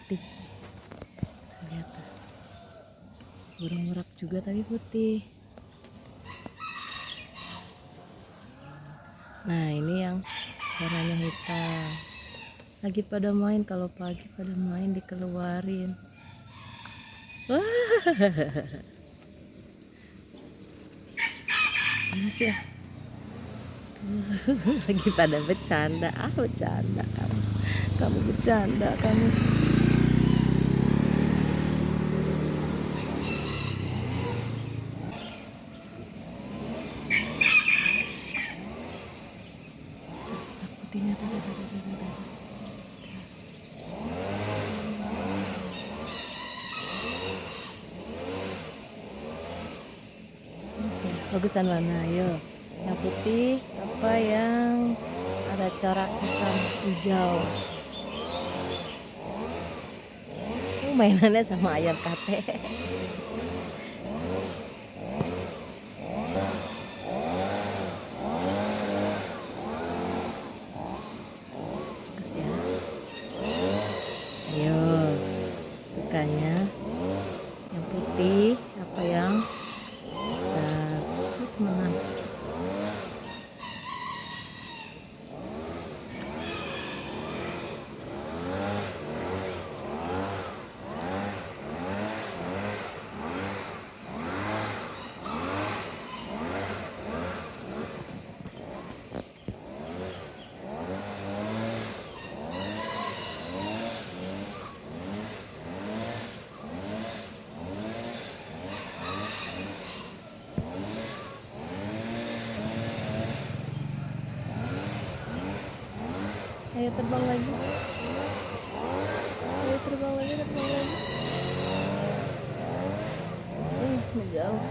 putih. Lihat tuh, burung merak juga tapi putih. Nah ini yang warnanya hitam. Lagi pada main, kalau pagi pada main dikeluarin. Wah, panas ya. Lagi pada bercanda, bercanda kamu bercanda kamu. Putihnya tuh. Bagusan mana? Ayo. Yang putih apa yang ada corak hitam hijau? Mainannya sama ayam kate. Bagus ya. Ayo, sukanya yang putih apa yang teman. Ayo terbang lagi. Ayo terbang lagi. Menjauh.